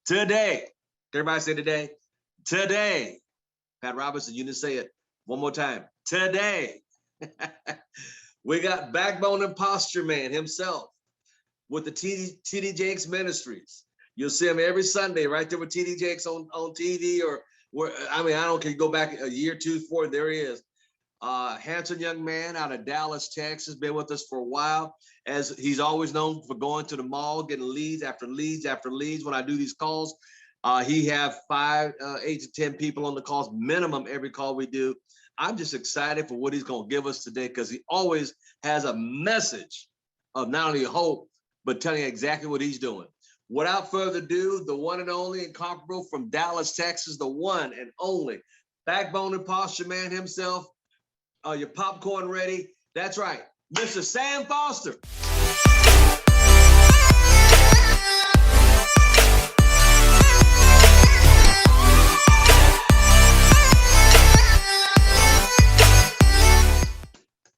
Today, everybody say today. Today, Pat Robinson, you didn't say it one more time. Today, we got Backbone and Posture Man himself with the TD Jakes Ministries. You'll see him every Sunday right there with TD Jakes on TV or where, I mean, I don't care, go back a year, 2, 4, there he is. Handsome young man out of Dallas, Texas, been with us for a while, as he's always known for going to the mall, getting leads after leads after leads. When I do these calls, he have 5, 8 to 10 people on the calls, minimum every call we do. I'm just excited for what he's going to give us today, because he always has a message of not only hope, but telling you exactly what he's doing. Without further ado, the one and only incomparable from Dallas, Texas, the one and only Backbone and Posture Man himself. Your popcorn ready? That's right, Mr. Sam Foster.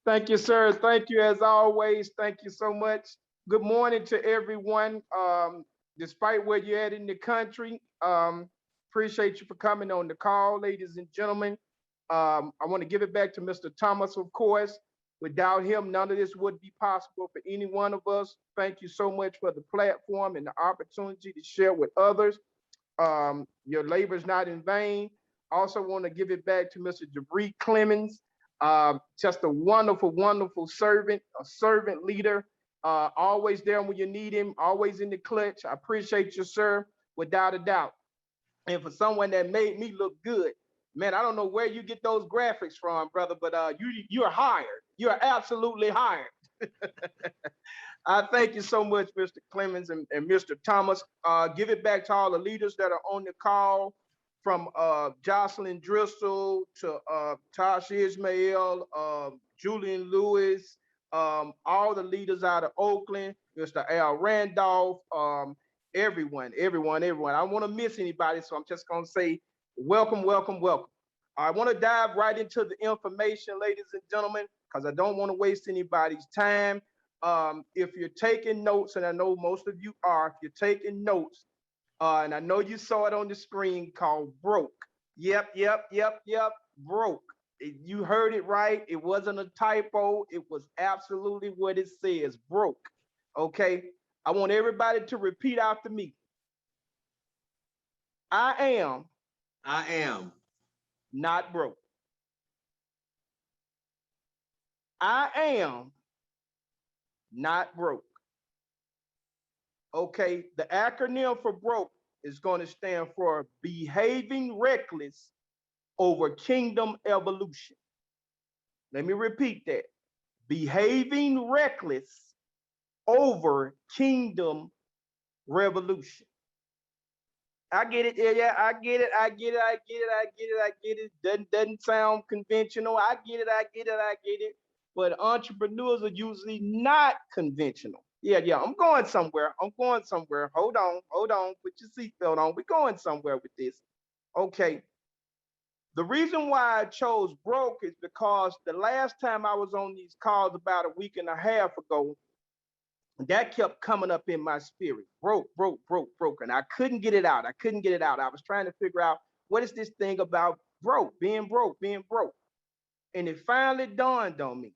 Thank you, sir. Thank you as always. Thank you so much. Good morning to everyone. Despite where you're at in the country, appreciate you for coming on the call, ladies and gentlemen. I want to give it back to Mr. Thomas, of course. Without him, none of this would be possible for any one of us. Thank you so much for the platform and the opportunity to share with others. Your labor is not in vain. Also want to give it back to Mr. Jabri Clemens. Just a wonderful, wonderful servant, a servant leader, always there when you need him, always in the clutch. I appreciate you, sir, without a doubt. And for someone that made me look good, man, I don't know where you get those graphics from, brother, but you're hired. You're absolutely hired. I thank you so much, Mr. Clemens and Mr. Thomas. Give it back to all the leaders that are on the call, from Jocelyn Driscoll to Tosh Ismail, Julian Lewis, all the leaders out of Oakland, Mr. Al Randolph, everyone. I don't want to miss anybody, so I'm just going to say welcome, welcome, welcome. I want to dive right into the information, ladies and gentlemen, because I don't want to waste anybody's time. If you're taking notes, and I know most of you are, if you're taking notes, and I know you saw it on the screen called broke. Yep, broke. You heard it right. It wasn't a typo. It was absolutely what it says, broke. Okay, I want everybody to repeat after me. I am not broke. I am not broke. Okay, the acronym for broke is going to stand for behaving reckless over kingdom evolution. Let me repeat that. Behaving reckless over kingdom revolution. I get it. Yeah, I get it. Doesn't sound conventional. I get it. But entrepreneurs are usually not conventional. Yeah, I'm going somewhere. Hold on. Put your seatbelt on. We're going somewhere with this. Okay. The reason why I chose broke is because the last time I was on these calls about a week and a half ago, that kept coming up in my spirit. Broke. And I couldn't get it out. I was trying to figure out, what is this thing about broke, being broke. And it finally dawned on me.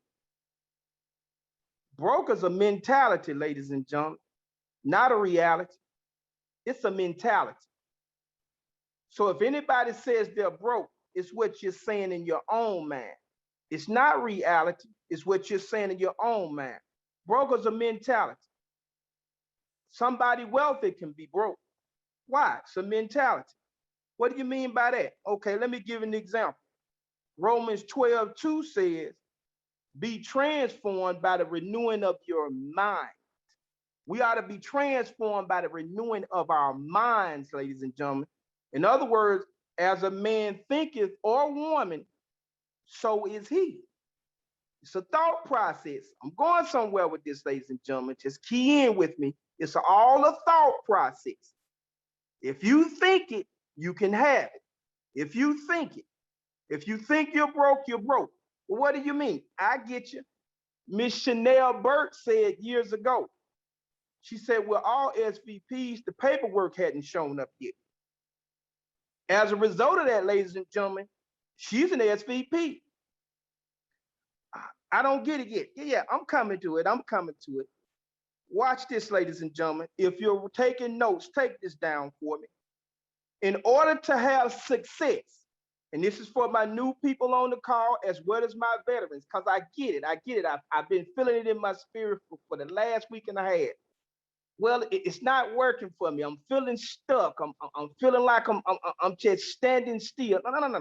Broke is a mentality, ladies and gentlemen, not a reality. It's a mentality. So if anybody says they're broke, it's what you're saying in your own mind. It's not reality. It's what you're saying in your own mind. Broke is a mentality. Somebody wealthy can be broke. Why? It's a mentality. What do you mean by that? Okay, let me give an example. Romans 12:2 says, be transformed by the renewing of your mind. We ought to be transformed by the renewing of our minds, ladies and gentlemen. In other words, as a man thinketh or woman, so is he. It's a thought process. I'm going somewhere with this, ladies and gentlemen. Just key in with me. It's all a thought process. If you think it, you can have it. If you think you're broke, you're broke. Well, what do you mean? I get you. Miss Chanel Burke said years ago, She said, well, all SVPs, the paperwork hadn't shown up yet. As a result of that, ladies and gentlemen, she's an SVP. I don't get it yet. Yeah, I'm coming to it. I'm coming to it. Watch this, ladies and gentlemen. If you're taking notes, take this down for me. In order to have success, and this is for my new people on the call as well as my veterans, because I get it. I've been feeling it in my spirit for the last week and a half. Well, it's not working for me. I'm feeling stuck. I'm feeling like I'm just standing still. No.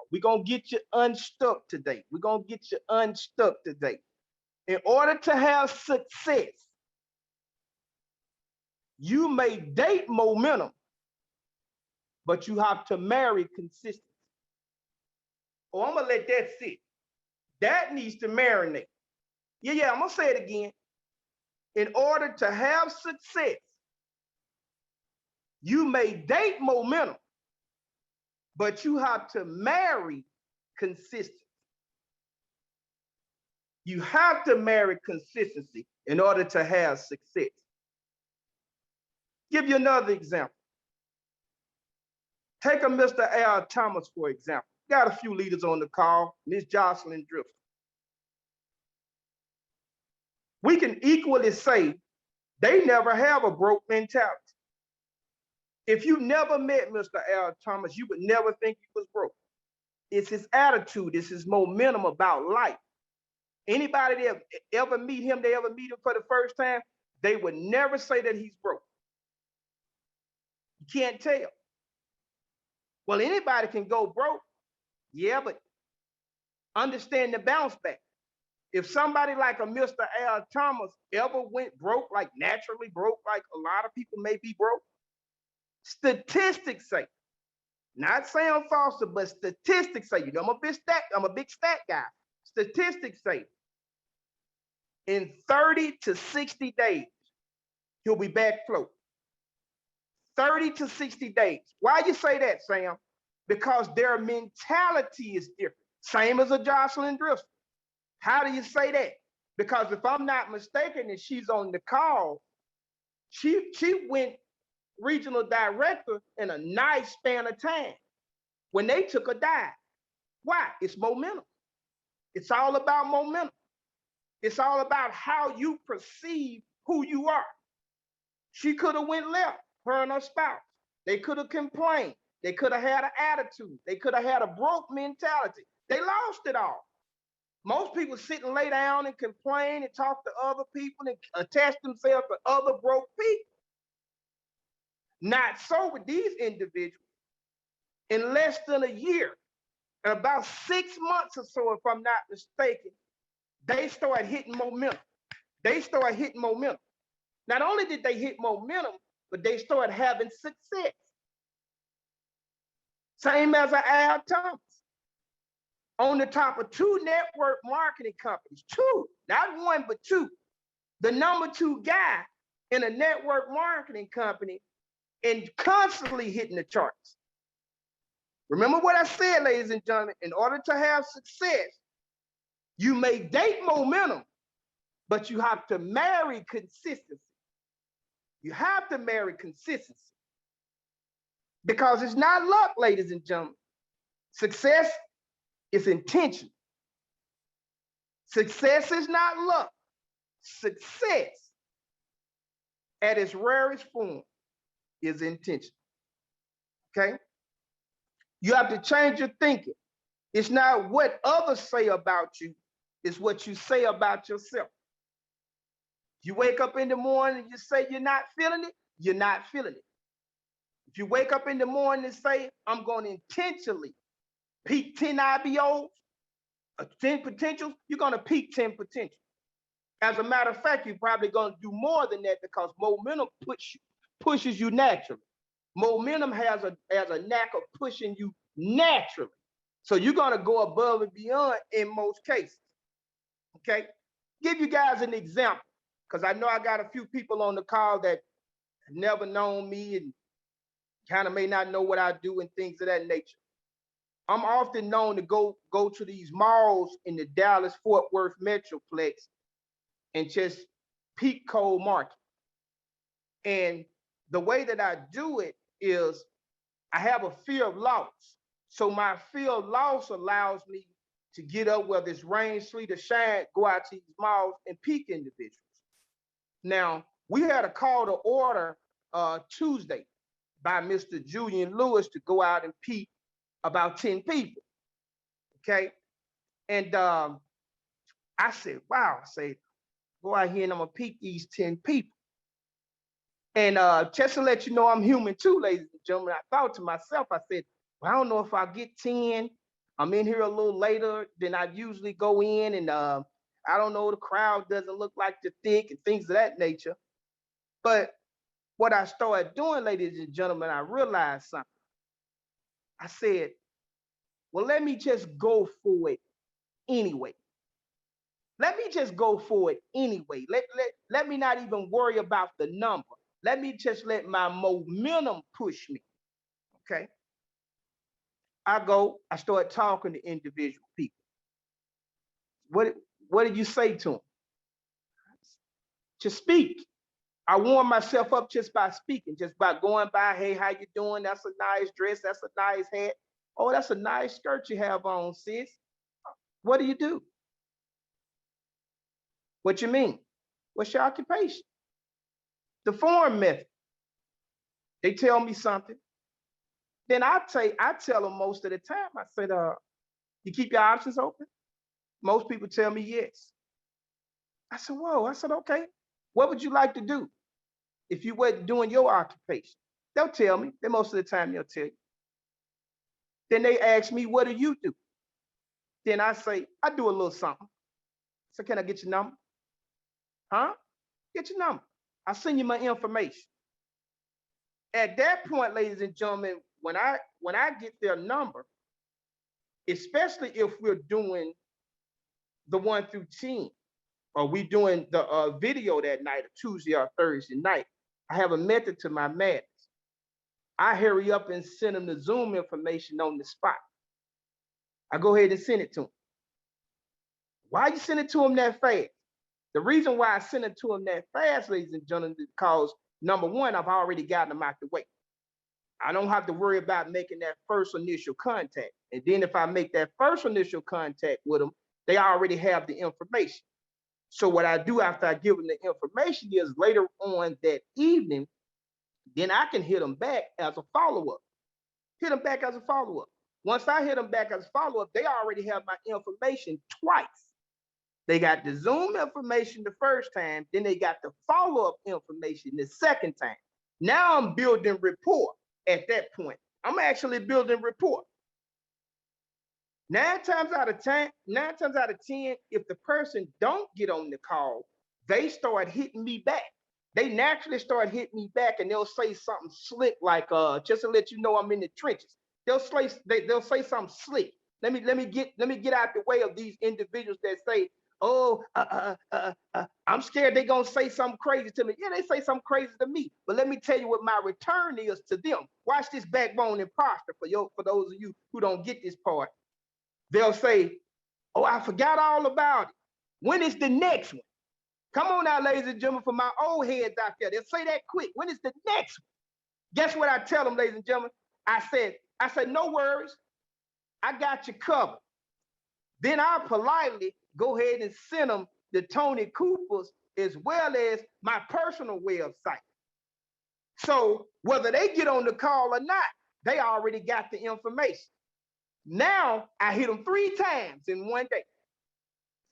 We're gonna get you unstuck today. We're gonna get you unstuck today. In order to have success, you may date momentum, but you have to marry consistency. Oh, I'm gonna let that sit. That needs to marinate. Yeah, I'm gonna say it again. In order to have success, you may date momentum, but you have to marry consistency. You have to marry consistency in order to have success. Give you another example. Take a Mr. Al Thomas, for example. Got a few leaders on the call, Miss Jocelyn Drift. We can equally say they never have a broke mentality. If you never met Mr. Al Thomas, you would never think he was broke. It's his attitude, it's his momentum about life. Anybody that ever meet him for the first time, they would never say that he's broke. You can't tell. Well, anybody can go broke. Yeah, but understand the bounce back. If somebody like a Mr. Al Thomas ever went broke, like naturally broke, like a lot of people may be broke, statistics say, not saying false, but statistics say, I'm a big stat guy. Statistics say in 30 to 60 days, he'll be back float. 30 to 60 days. Why you say that, Sam? Because their mentality is different. Same as a Jocelyn Drift. How do you say that? Because if I'm not mistaken, and she's on the call, she went regional director in a nice span of time when they took a dive. Why? It's momentum. It's all about momentum. It's all about how you perceive who you are. She could have went left, her and her spouse. They could have complained. They could have had an attitude. They could have had a broke mentality. They lost it all. Most people sit and lay down and complain and talk to other people and attach themselves to other broke people. Not so with these individuals. In less than a year, in about 6 months or so, if I'm not mistaken, they start hitting momentum. Not only did they hit momentum, but they started having success. Same as an Al Thomas. On the top of 2 network marketing companies, 2, not 1, but 2. The number 2 guy in a network marketing company and constantly hitting the charts. Remember what I said, ladies and gentlemen, in order to have success, you may date momentum, but you have to marry consistency. You have to marry consistency. Because it's not luck, ladies and gentlemen. Success is intention. Success is not luck. Success at its rarest form is intention. Okay? You have to change your thinking. It's not what others say about you, it's what you say about yourself. You wake up in the morning and you say you're not feeling it, you're not feeling it. If you wake up in the morning and say, I'm going to intentionally peak 10 IBOs, 10 potentials, you're going to peak 10 potentials. As a matter of fact, you're probably going to do more than that because momentum pushes you naturally. Momentum has a knack of pushing you naturally. So you're going to go above and beyond in most cases. Okay? Give you guys an example because I know I got a few people on the call that have never known me and kind of may not know what I do and things of that nature. I'm often known to go to these malls in the Dallas-Fort Worth Metroplex and just peak cold market. And the way that I do it is I have a fear of loss. So my fear of loss allows me to get up, whether it's rain, sleet, or shine, go out to these malls and peak individuals. Now, we had a call to order Tuesday by Mr. Julian Lewis to go out and peak about 10 people. Okay. And I said, wow, I said, go out here and I'm gonna peak these 10 people. And just to let you know, I'm human too, ladies and gentlemen. I thought to myself, I said, well, I don't know if I'll get 10. I'm in here a little later than I usually go in. And I don't know, the crowd doesn't look like the thick and things of that nature. But what I started doing, ladies and gentlemen, I realized something. I said, well, let me just go for it anyway. Let me just go for it anyway. Let me not even worry about the number. Let me just let my momentum push me. Okay. I start talking to individual people. What did you say to them? Just speak. I warm myself up just by speaking, just by going by, hey, how you doing? That's a nice dress. That's a nice hat. Oh, that's a nice skirt you have on, sis. What do you do? What you mean? What's your occupation? The form method. They tell me something. Then I tell them most of the time, I said, you keep your options open? Most people tell me yes. I said, whoa. I said, okay. What would you like to do if you weren't doing your occupation? They'll tell me. Then most of the time they'll tell you. Then they ask me, what do you do? Then I say, I do a little something. So can I get your number? Huh? Get your number. I'll send you my information. At that point, ladies and gentlemen, when I get their number, especially if we're doing the 1 through 10, or we doing the video that night, or Tuesday or Thursday night, I have a method to my madness. I hurry up and send them the Zoom information on the spot. I go ahead and send it to them. Why you send it to them that fast? The reason why I send it to them that fast, ladies and gentlemen, is because number one, I've already gotten them out the way. I don't have to worry about making that first initial contact. And then if I make that first initial contact with them, they already have the information. So what I do after I give them the information is later on that evening, then I can hit them back as a follow-up. Hit them back as a follow-up. Once I hit them back as a follow-up, they already have my information twice. They got the Zoom information the first time, then they got the follow-up information the second time. Now I'm building rapport at that point. I'm actually building rapport. 9 times out of 10, if the person don't get on the call, they start hitting me back. They naturally start hitting me back, and they'll say something slick like, just to let you know I'm in the trenches. They'll say something slick. Let me get out the way of these individuals that say, oh, I'm scared they're gonna say something crazy to me. Yeah, they say something crazy to me, but let me tell you what my return is to them. Watch this backbone imposter for those of you who don't get this part. They'll say, oh, I forgot all about it. When is the next one? Come on now, ladies and gentlemen, for my old heads out there, they'll say that quick. When is the next one? Guess what I tell them, ladies and gentlemen? I said, no worries. I got you covered. Then I'll politely go ahead and send them the Tony Cooper's as well as my personal website. So whether they get on the call or not, they already got the information. Now I hit them 3 times in one day.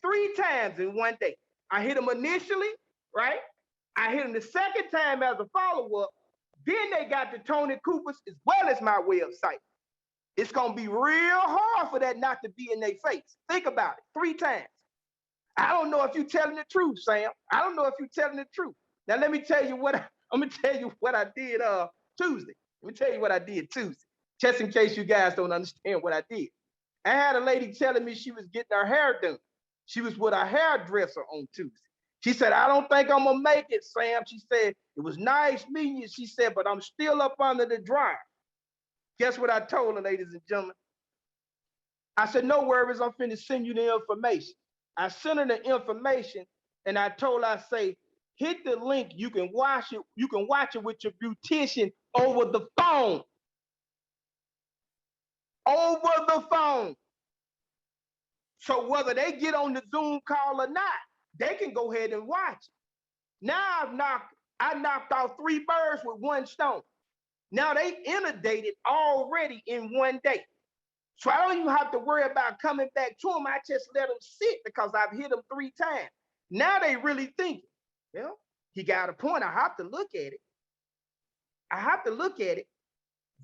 3 times in one day. I hit them initially, right? I hit them the second time as a follow-up. Then they got the Tony Cooper's as well as my website. It's gonna be real hard for that not to be in their face. Think about it, 3 times. I don't know if you're telling the truth, Sam. I don't know if you're telling the truth. Now let me tell you what I'm gonna tell you what I did Tuesday. Let me tell you what I did Tuesday, just in case you guys don't understand what I did. I had a lady telling me she was getting her hair done. She was with a hairdresser on Tuesday. She said, I don't think I'm gonna make it, Sam. She said, it was nice meeting you. She said, but I'm still up under the dryer. Guess what I told her, ladies and gentlemen? I said, no worries, I'm finna send you the information. I sent her the information and I told her, I say, hit the link. You can watch it. You can watch it with your beautician over the phone. Over the phone. So whether they get on the Zoom call or not, they can go ahead and watch it. Now I knocked out 3 birds with 1 stone. Now they inundated already in 1 day. So I don't even have to worry about coming back to them. I just let them sit because I've hit them 3 times. Now they really thinking, well, he got a point. I have to look at it. I have to look at it.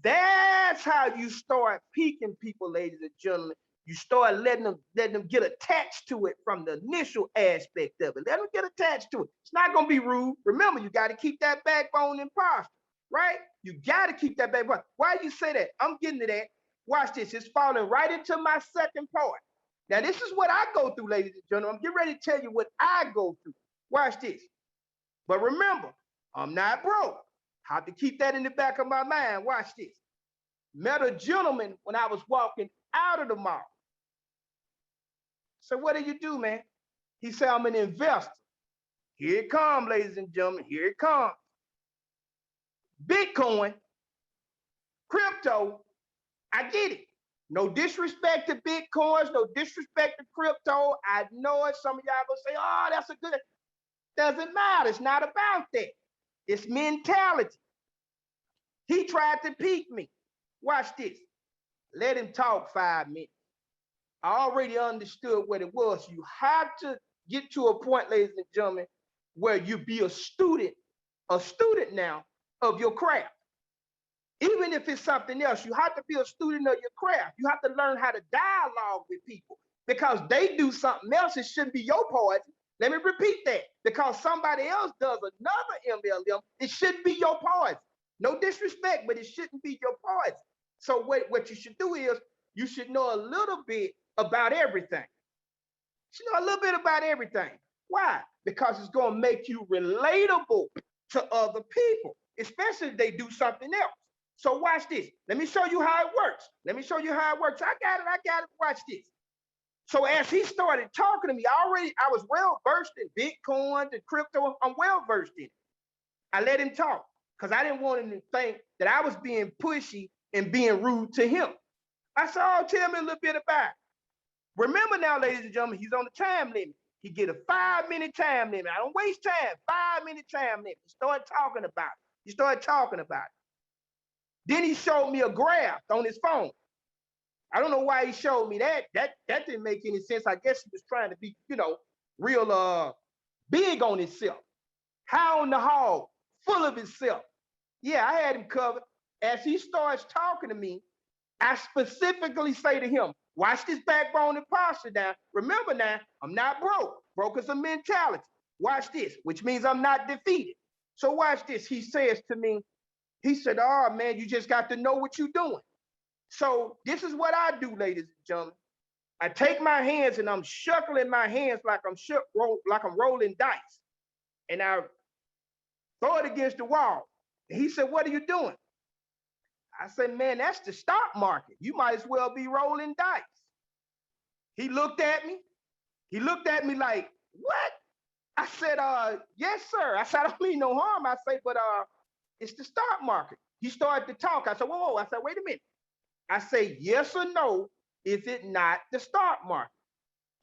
That's how you start piquing people, ladies and gentlemen. You start letting them get attached to it from the initial aspect of it. Let them get attached to it. It's not going to be rude. Remember, you got to keep that backbone in posture, right? You got to keep that backbone. Why do you say that? I'm getting to that. Watch this. It's falling right into my second part. Now, this is what I go through, ladies and gentlemen. I'm getting ready to tell you what I go through. Watch this. But remember, I'm not broke. Have to keep that in the back of my mind. Watch this. Met a gentleman when I was walking out of the mall. So what do you do, man? He said, I'm an investor. Here it comes, ladies and gentlemen. Here it comes. Bitcoin, crypto, I get it. No disrespect to Bitcoins, no disrespect to crypto. I know it. Some of y'all gonna say, oh, that's a good. Doesn't matter. It's not about that. It's mentality. He tried to pique me. Watch this. Let him talk 5 minutes. I already understood what it was. You have to get to a point, ladies and gentlemen, where you be a student now of your craft. Even if it's something else, you have to be a student of your craft. You have to learn how to dialogue with people because they do something else. It shouldn't be your poison. Let me repeat that. Because somebody else does another MLM, it shouldn't be your poison. No disrespect, but it shouldn't be your poison. So what you should do is you should know a little bit about everything. You should know a little bit about everything. Why? Because it's going to make you relatable to other people, especially if they do something else. So watch this. Let me show you how it works. I got it. Watch this. So as he started talking to me, I was well versed in Bitcoin and crypto. I'm well versed in it. I let him talk because I didn't want him to think that I was being pushy and being rude to him. I said, oh, tell me a little bit about it. Remember now, ladies and gentlemen, he's on the time limit. He get a 5-minute time limit. I don't waste time. 5-minute time limit. He started talking about it. Then he showed me a graph on his phone. I don't know why he showed me that. That didn't make any sense. I guess he was trying to be, real big on himself. High on the hog, full of himself. Yeah, I had him covered. As he starts talking to me, I specifically say to him, watch this backbone and posture now. Remember now, I'm not broke. Broke is a mentality. Watch this, which means I'm not defeated. So watch this. He says to me, he said, oh, man, you just got to know what you're doing. So this is what I do, ladies and gentlemen. I take my hands and I'm shuckling my hands like I'm rolling dice. And I throw it against the wall. And he said, what are you doing? I said, man, that's the stock market. You might as well be rolling dice. He looked at me. He looked at me like, what? I said, yes, sir. I said, I don't mean no harm. I say, but it's the stock market. He started to talk. I said, whoa. I said, wait a minute. I say, yes or no, is it not the stock market?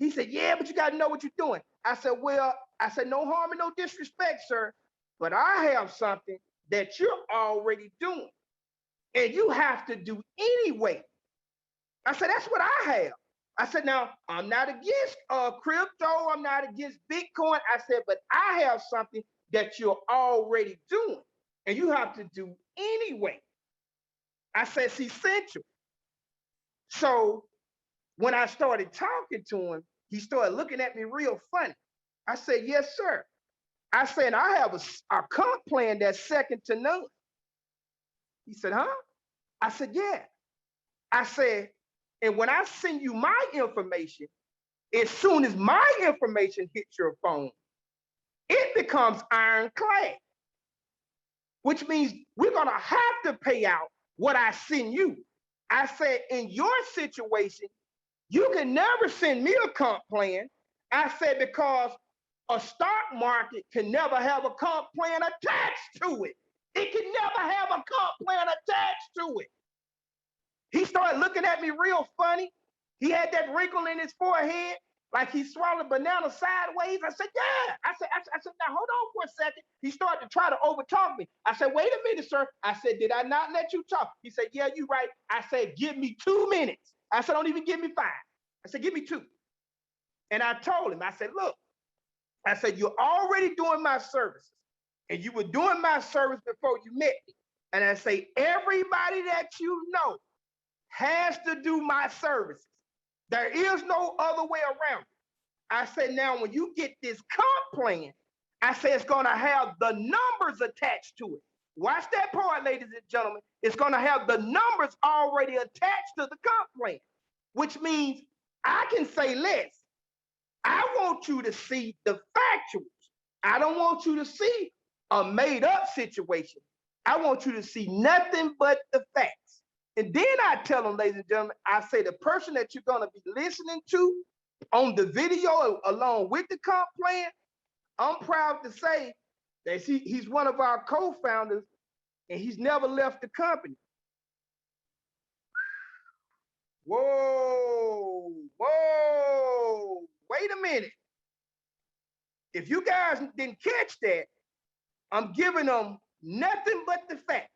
He said, yeah, but you got to know what you're doing. I said, well, no harm and no disrespect, sir, but I have something that you're already doing and you have to do anyway. I said, that's what I have. I said, now, I'm not against crypto. I'm not against Bitcoin. I said, but I have something that you're already doing and you have to do anyway. I said, it's essential. So when I started talking to him, he started looking at me real funny. I said, yes, sir. I said, I have a comp plan that's second to none. He said, huh? I said, yeah. I said, and when I send you my information, as soon as my information hits your phone, it becomes ironclad, which means we're going to have to pay out what I send you. I said, in your situation, you can never send me a comp plan. I said, because A stock market can never have a comp plan attached to it. It can never have a comp plan attached to it. He started looking at me real funny. He had that wrinkle in his forehead, like he swallowed a banana sideways. I said, yeah. I said, now hold on for a second. He started to try to overtalk me. I said, wait a minute, sir. I said, did I not let you talk? He said, yeah, you're right. I said, give me 2 minutes. I said, don't even give me 5. I said, give me 2. And I told him, I said, look, I said, you're already doing my services. And you were doing my service before you met me. And I say, everybody that you know has to do my services. There is no other way around it. I said, now when you get this comp plan, I say it's going to have the numbers attached to it. Watch that part, ladies and gentlemen. It's going to have the numbers already attached to the comp plan, which means I can say less. I want you to see the factuals. I don't want you to see a made up situation. I want you to see nothing but the facts. And then I tell them, ladies and gentlemen, I say the person that you're going to be listening to on the video along with the comp plan, I'm proud to say that he's one of our co-founders and he's never left the company. Whoa, wait a minute. If you guys didn't catch that, I'm giving them nothing but the facts.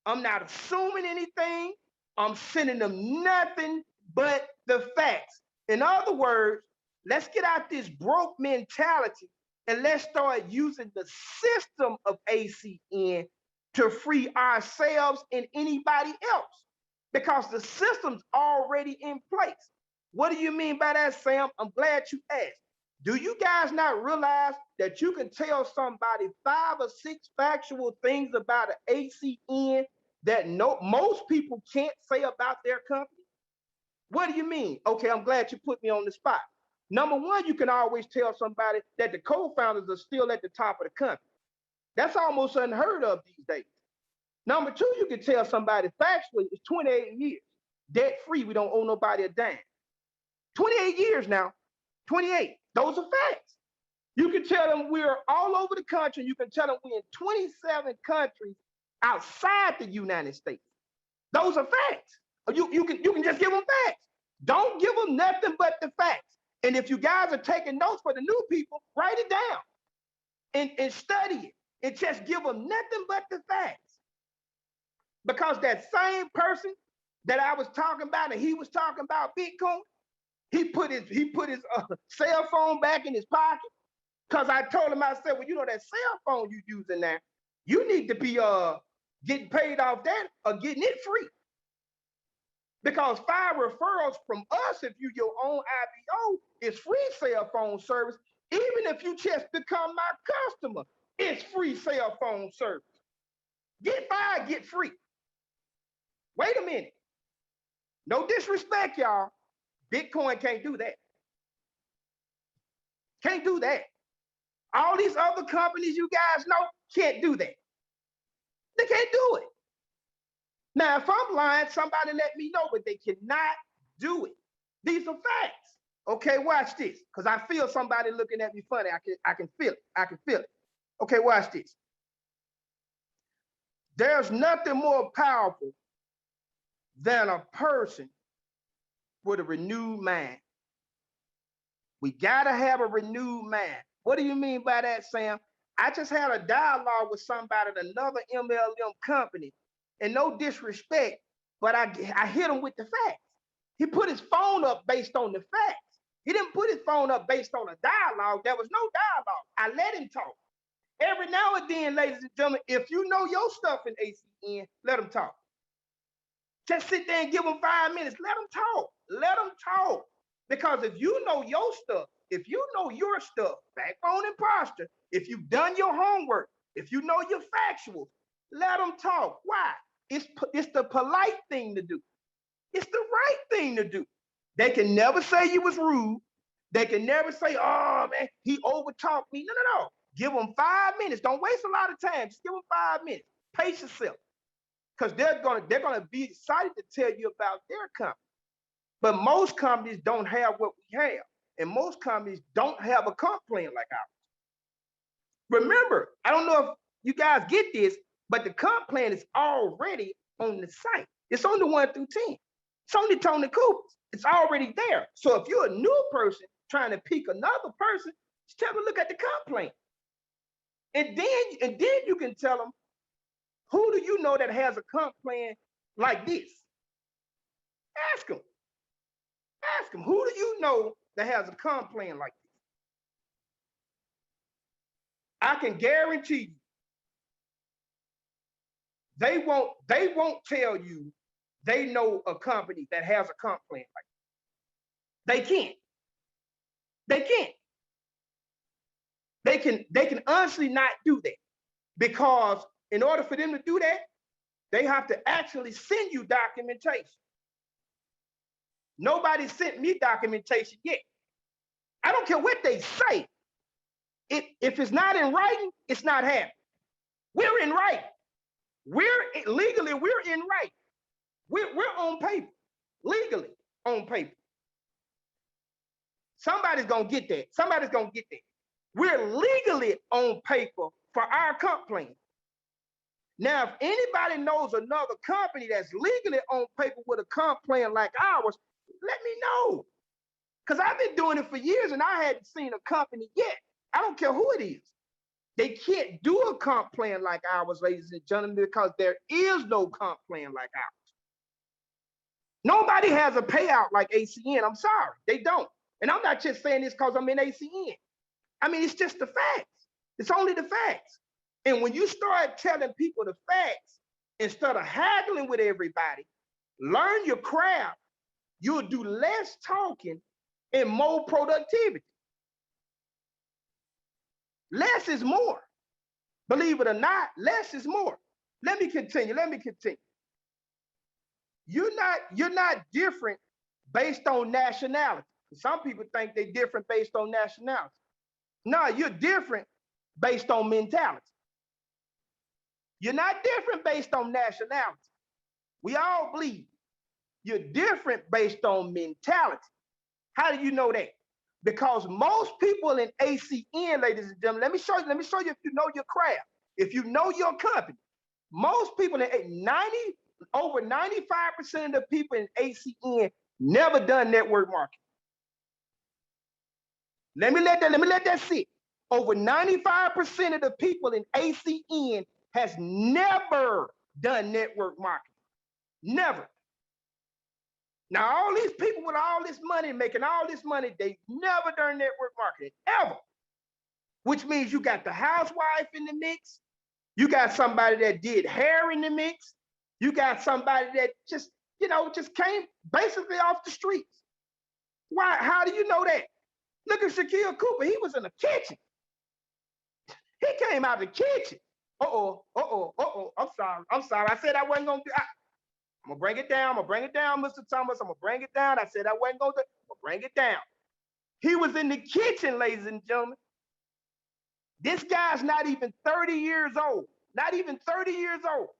I'm not assuming anything. I'm sending them nothing but the facts. In other words, let's get out this broke mentality and let's start using the system of ACN to free ourselves and anybody else, because the system's already in place. What do you mean by that, Sam? I'm glad you asked. Do you guys not realize that you can tell somebody 5 or 6 factual things about an ACN that most people can't say about their company? What do you mean? Okay, I'm glad you put me on the spot. Number one, you can always tell somebody that the co-founders are still at the top of the company. That's almost unheard of these days. Number two, you can tell somebody factually it's 28 years, debt free. We don't owe nobody a dime. 28 years now, 28. Those are facts. You can tell them we're all over the country. You can tell them we're in 27 countries outside the United States. Those are facts. You can just give them facts. Don't give them nothing but the facts. And if you guys are taking notes for the new people, write it down and study it and just give them nothing but the facts. Because that same person that I was talking about and he was talking about Bitcoin, he put his cell phone back in his pocket, because I told him, I said, well, you know, that cell phone you using now, you need to be getting paid off that or getting it free. Because 5 referrals from us, if you your own IBO, is free cell phone service. Even if you just become my customer, it's free cell phone service. Get 5, get free. Wait a minute. No disrespect, y'all. Bitcoin can't do that. Can't do that. All these other companies you guys know can't do that. They can't do it. Now, if I'm lying, somebody let me know, but they cannot do it. These are facts. Okay, watch this, because I feel somebody looking at me funny. I can feel it. I can feel it. Okay, watch this. There's nothing more powerful than a person with a renewed mind. We gotta have a renewed mind. What do you mean by that, Sam? I just had a dialogue with somebody at another MLM company, and no disrespect, but I hit him with the facts. He put his phone up based on the facts. He didn't put his phone up based on a dialogue. There was no dialogue. I let him talk. Every now and then, ladies and gentlemen, if you know your stuff in ACN, let them talk. Just sit there and give them 5 minutes. Let them talk. Let them talk. Because if you know your stuff, if you know your stuff, backbone and posture, if you've done your homework, if you know your factuals, let them talk. Why? It's the polite thing to do. It's the right thing to do. They can never say you was rude. They can never say, oh man, he overtalked me. No. Give them 5 minutes. Don't waste a lot of time. Just give them 5 minutes. Pace yourself. Because they're gonna be excited to tell you about their company. But most companies don't have what we have. And most companies don't have a comp plan like ours. Remember, I don't know if you guys get this, but the comp plan is already on the site. It's on the 1 through 10. It's on the Tony Coopers. It's already there. So if you're a new person trying to pick another person, just tell them to look at the comp plan. And then you can tell them, who do you know that has a comp plan like this? Ask them. Ask them, who do you know that has a comp plan like this? I can guarantee you, they won't tell you they know a company that has a comp plan like that. They can't. They can't. They can honestly not do that, because in order for them to do that, they have to actually send you documentation. Nobody sent me documentation yet. I don't care what they say. If it's not in writing, it's not happening. We're in writing. Legally, we're in writing. We're on paper, legally on paper. Somebody's gonna get that. Somebody's gonna get that. We're legally on paper for our comp plan. Now, if anybody knows another company that's legally on paper with a comp plan like ours, let me know. Because I've been doing it for years and I hadn't seen a company yet. I don't care who it is. They can't do a comp plan like ours, ladies and gentlemen, because there is no comp plan like ours. Nobody has a payout like ACN. I'm sorry, they don't. And I'm not just saying this because I'm in ACN. I mean, it's just the facts. It's only the facts. And when you start telling people the facts, instead of haggling with everybody, learn your craft, you'll do less talking and more productivity. Less is more. Believe it or not, less is more. Let me continue. You're not different based on nationality. Some people think they're different based on nationality. No, you're different based on mentality. You're not different based on nationality. We all bleed. You're different based on mentality. How do you know that? Because most people in ACN, ladies and gentlemen, let me show you if you know your craft, if you know your company. Most people in over 95% of the people in ACN never done network marketing. Let me let that sit. Over 95% of the people in ACN has never done network marketing. Never. Now, all these people with all this money, making all this money, they never done network marketing, ever. Which means you got the housewife in the mix. You got somebody that did hair in the mix. You got somebody that just came basically off the streets. Why? How do you know that? Look at Shaquille Cooper. He was in the kitchen. He came out of the kitchen. I'm sorry. I said I wasn't going to do. I'm going to bring it down. Mr. Thomas. I'm going to bring it down. I said I wasn't going to. I'm going to bring it down. He was in the kitchen, ladies and gentlemen. This guy's not even 30 years old. Not even 30 years old.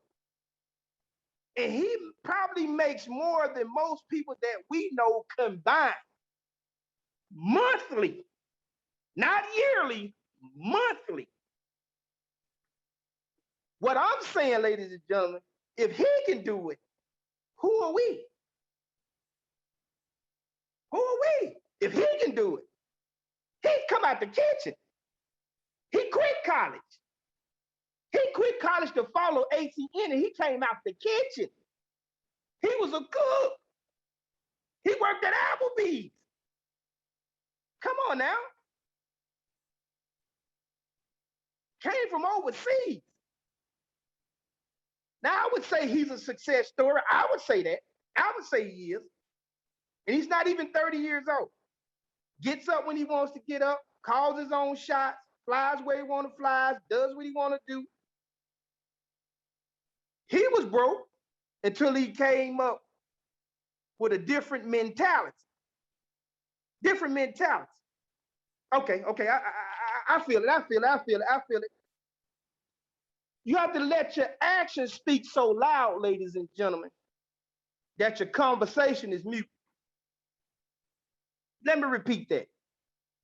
And he probably makes more than most people that we know combined. Monthly. Not yearly, monthly. What I'm saying, ladies and gentlemen, if he can do it, who are we? Who are we? If he can do it, he'd come out the kitchen. He quit college. He quit college to follow ATN, and he came out the kitchen. He was a cook. He worked at Applebee's. Come on now. Came from overseas. Now, I would say he's a success story. I would say that. I would say he is. And he's not even 30 years old. Gets up when he wants to get up, calls his own shots, flies where he want to fly, does what he want to do. He was broke until he came up with a different mentality. Different mentality. Okay. I feel it. You have to let your actions speak so loud, ladies and gentlemen, that your conversation is mute. Let me repeat that.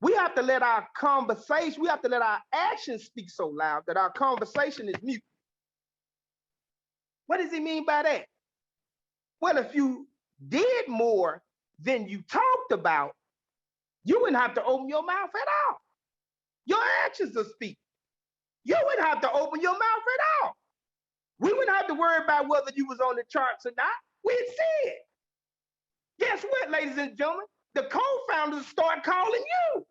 We have to let our conversation, we have to let our actions speak so loud that our conversation is mute. What does he mean by that? Well, if you did more than you talked about, you wouldn't have to open your mouth at all. Your actions will speak. You wouldn't have to open your mouth at all. We wouldn't have to worry about whether you was on the charts or not. We'd see it. Guess what, ladies and gentlemen? The co-founders start calling you.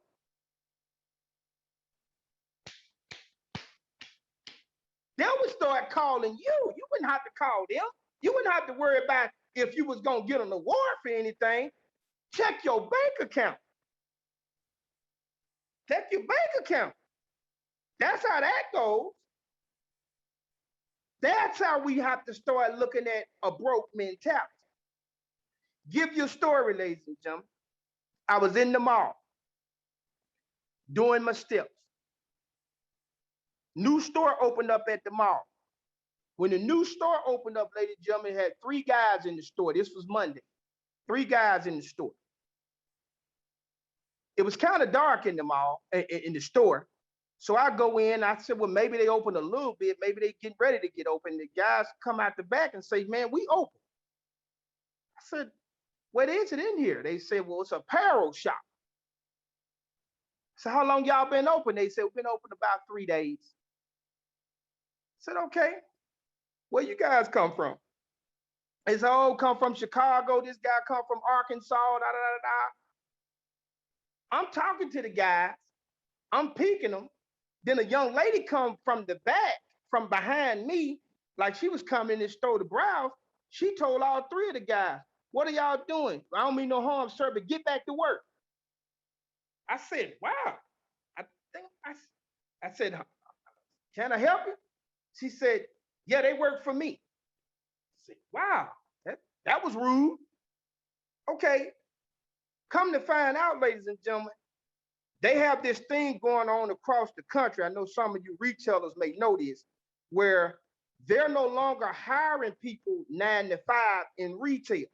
They would start calling you. You wouldn't have to call them. You wouldn't have to worry about if you was going to get an award for anything. Check your bank account. Check your bank account. That's how that goes. That's how we have to start looking at a broke mentality. Give you a story, ladies and gentlemen. I was in the mall doing my steps. New store opened up at the mall. When the new store opened up, ladies and gentlemen, it had 3 guys in the store. This was Monday. 3 guys in the store. It was kind of dark in the mall, in the store. So I go in, I said, well, maybe they open a little bit. Maybe they getting ready to get open. The guys come out the back and say, man, we open. I said, what is it in here? They said, well, it's a apparel shop. So how long y'all been open? They said, we've been open about 3 days. I said, okay, where you guys come from? They said, oh, come from Chicago. This guy come from Arkansas, da, da, da, da. I'm talking to the guys. I'm peeking them. Then a young lady come from the back, from behind me, like she was coming in the store to browse. She told all 3 of the guys, what are y'all doing? I don't mean no harm, sir, but get back to work. I said, wow. I said, can I help you? She said, yeah, they work for me. I said, wow, that was rude. Okay, come to find out, ladies and gentlemen, they have this thing going on across the country. I know some of you retailers may know this, where they're no longer hiring people 9 to 5 in retail.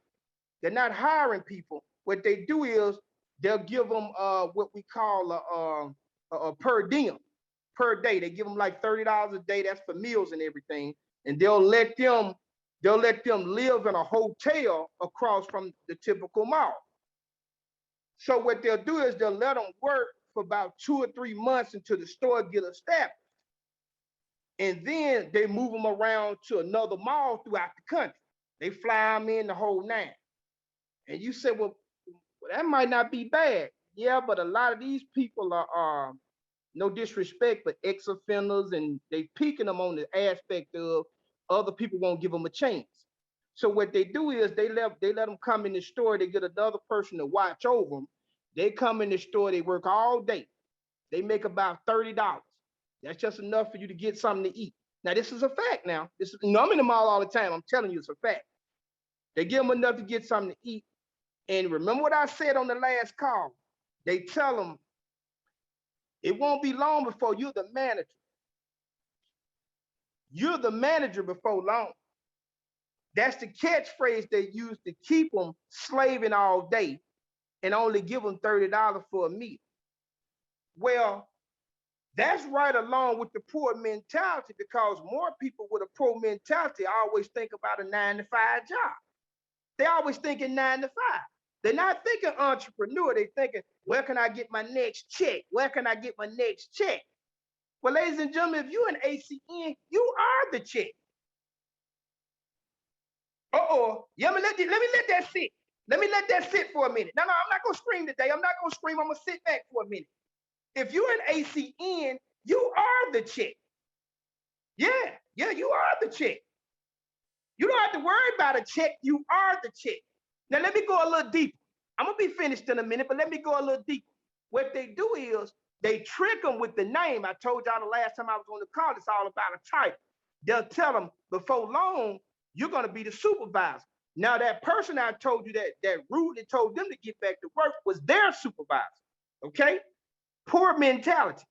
They're not hiring people. What they do is they'll give them what we call a per diem, per day. They give them like $30 a day. That's for meals and everything. And they'll let them live in a hotel across from the typical mall. So what they'll do is they'll let them work for about 2 or 3 months until the store get established. And then they move them around to another mall throughout the country. They fly them in the whole 9. And you say, well, that might not be bad. Yeah, but a lot of these people are no disrespect, but ex-offenders, and they peeking them on the aspect of other people won't give them a chance. So what they do is they let them come in the store. They get another person to watch over them. They come in the store. They work all day. They make about $30. That's just enough for you to get something to eat. Now, this is a fact now. I'm in the mall all the time. I'm telling you, it's a fact. They give them enough to get something to eat. And remember what I said on the last call. They tell them, it won't be long before you're the manager. You're the manager before long. That's the catchphrase they use to keep them slaving all day and only give them $30 for a meal. Well, that's right along with the poor mentality, because more people with a poor mentality always think about a 9 to 5 job. They always thinking 9 to 5. They're not thinking entrepreneur. They're thinking, where can I get my next check? Where can I get my next check? Well, ladies and gentlemen, if you're an ACN, you are the check. Yeah, let me let that sit. Let me let that sit for a minute. No, I'm not gonna scream today. I'm not gonna scream. I'm gonna sit back for a minute. If you're an ACN, you are the check. Yeah, you are the check. You don't have to worry about a check. You are the check. Now let me go a little deeper. I'm gonna be finished in a minute, but let me go a little deeper. What they do is they trick them with the name. I told y'all the last time I was on the call, it's all about a title. They'll tell them before long, you're gonna be the supervisor. Now that person I told you that rudely told them to get back to work was their supervisor. Okay? Poor mentality.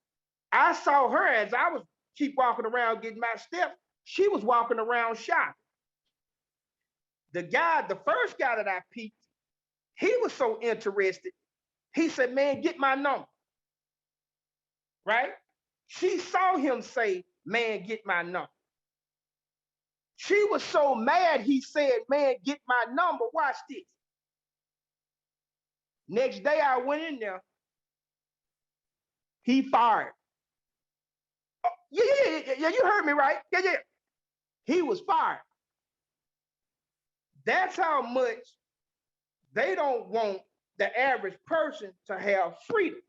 I saw her as I was keep walking around getting my steps. She was walking around shopping. The first guy that I peeped, he was so interested. He said, man, get my number. right? She saw him say, man, get my number. She was so mad, he said, man, get my number. Watch this. Next day I went in there, he fired. Oh, yeah, you heard me right. Yeah. He was fired. That's how much they don't want the average person to have freedom,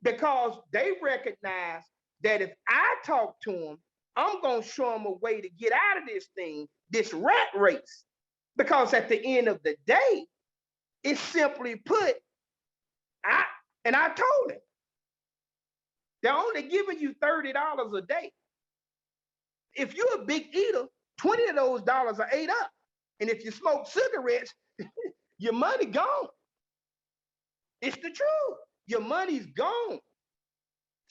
because they recognize that if I talk to them, I'm going to show them a way to get out of this thing, this rat race. Because at the end of the day, it's simply put, I told him, they're only giving you $30 a day. If you're a big eater, 20 of those dollars are ate up. And if you smoke cigarettes, your money gone. It's the truth. Your money's gone.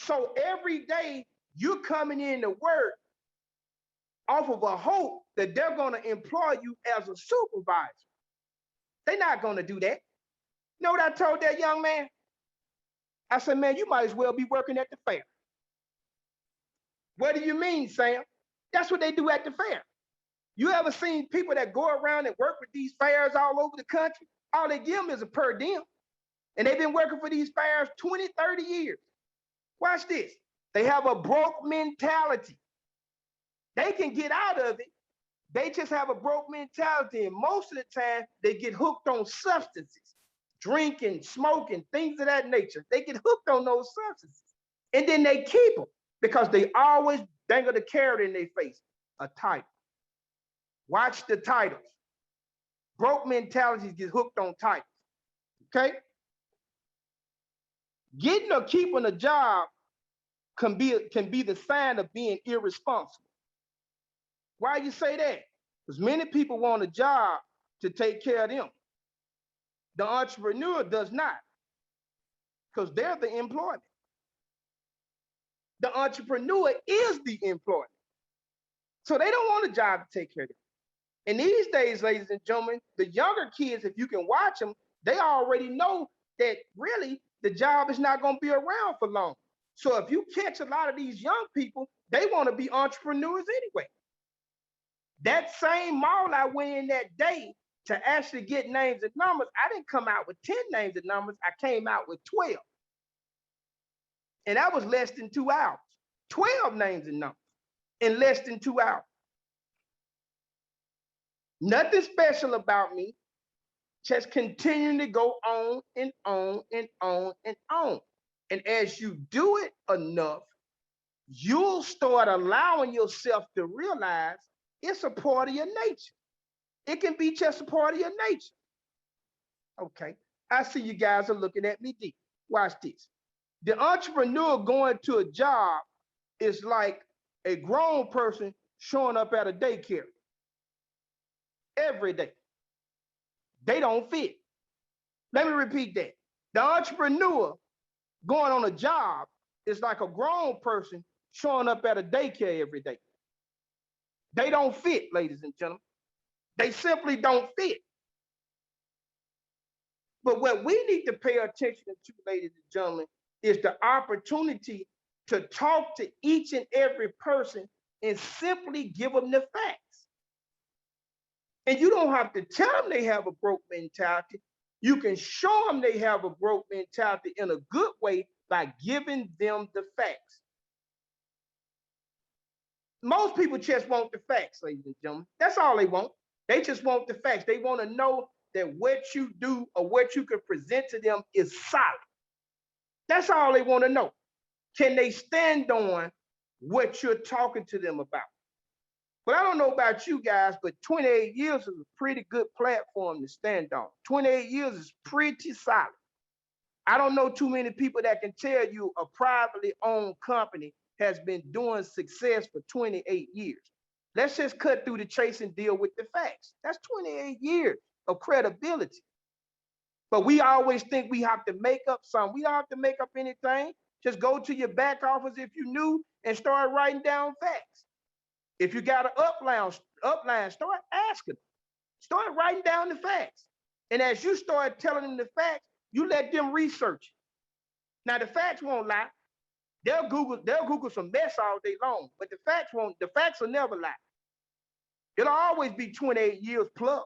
So every day you're coming in to work off of a hope that they're going to employ you as a supervisor. They're not going to do that. You know what I told that young man? I said, man, you might as well be working at the fair. What do you mean, Sam? That's what they do at the fair. You ever seen people that go around and work with these fairs all over the country? All they give them is a per diem. And they've been working for these fairs 20, 30 years. Watch this. They have a broke mentality. They can get out of it. They just have a broke mentality. And most of the time, they get hooked on substances, drinking, smoking, things of that nature. They get hooked on those substances. And then they keep them because they always dangle the carrot in their face, a title. Watch the titles. Broke mentalities get hooked on titles. Okay? Getting or keeping a job can be the sign of being irresponsible. Why you say that? Because many people want a job to take care of them. The entrepreneur does not, because they're the employment. The entrepreneur is the employment. So they don't want a job to take care of them. And these days, ladies and gentlemen, the younger kids, if you can watch them, they already know that really the job is not going to be around for long. So if you catch a lot of these young people, they want to be entrepreneurs anyway. That same mall I went in that day to actually get names and numbers, I didn't come out with 10 names and numbers. I came out with 12. And that was less than 2 hours. 12 names and numbers in less than 2 hours. Nothing special about me, just continuing to go on and on and on and on. And as you do it enough, you'll start allowing yourself to realize it's a part of your nature. It can be just a part of your nature. Okay, I see you guys are looking at me deep. Watch this. The entrepreneur going to a job is like a grown person showing up at a daycare every day. They don't fit. Let me repeat that. The entrepreneur going on a job is like a grown person showing up at a daycare every day. They don't fit, ladies and gentlemen. They simply don't fit. But what we need to pay attention to, ladies and gentlemen, is the opportunity to talk to each and every person and simply give them the facts. And you don't have to tell them they have a broke mentality. You can show them they have a broke mentality in a good way by giving them the facts. Most people just want the facts, ladies and gentlemen. That's all they want. They just want the facts. They want to know that what you do or what you can present to them is solid. That's all they want to know. Can they stand on what you're talking to them about? But I don't know about you guys, but 28 years is a pretty good platform to stand on. 28 years is pretty solid. I don't know too many people that can tell you a privately owned company has been doing success for 28 years. Let's just cut through the chase and deal with the facts. That's 28 years of credibility. But we always think we have to make up something. We don't have to make up anything. Just go to your back office if you knew and start writing down facts. If you got an upline, start asking them. Start writing down the facts. And as you start telling them the facts, you let them research it. Now, the facts won't lie. They'll Google some mess all day long, but the facts will never lie. It'll always be 28 years plus.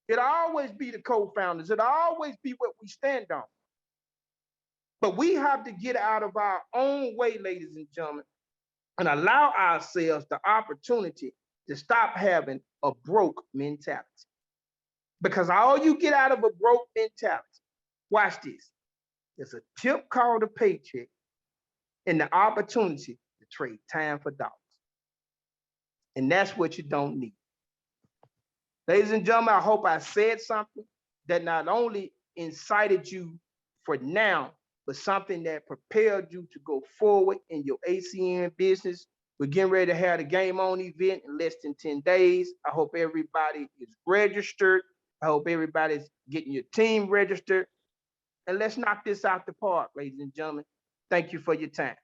It'll always be the co-founders. It'll always be what we stand on. But we have to get out of our own way, ladies and gentlemen, and allow ourselves the opportunity to stop having a broke mentality. Because all you get out of a broke mentality, watch this, there's a tip called a paycheck and the opportunity to trade time for dollars. And that's what you don't need. Ladies and gentlemen, I hope I said something that not only incited you for now, but something that prepared you to go forward in your ACN business. We're getting ready to have the Game On event in less than 10 days. I hope everybody is registered. I hope everybody's getting your team registered. And let's knock this out the park, ladies and gentlemen. Thank you for your time.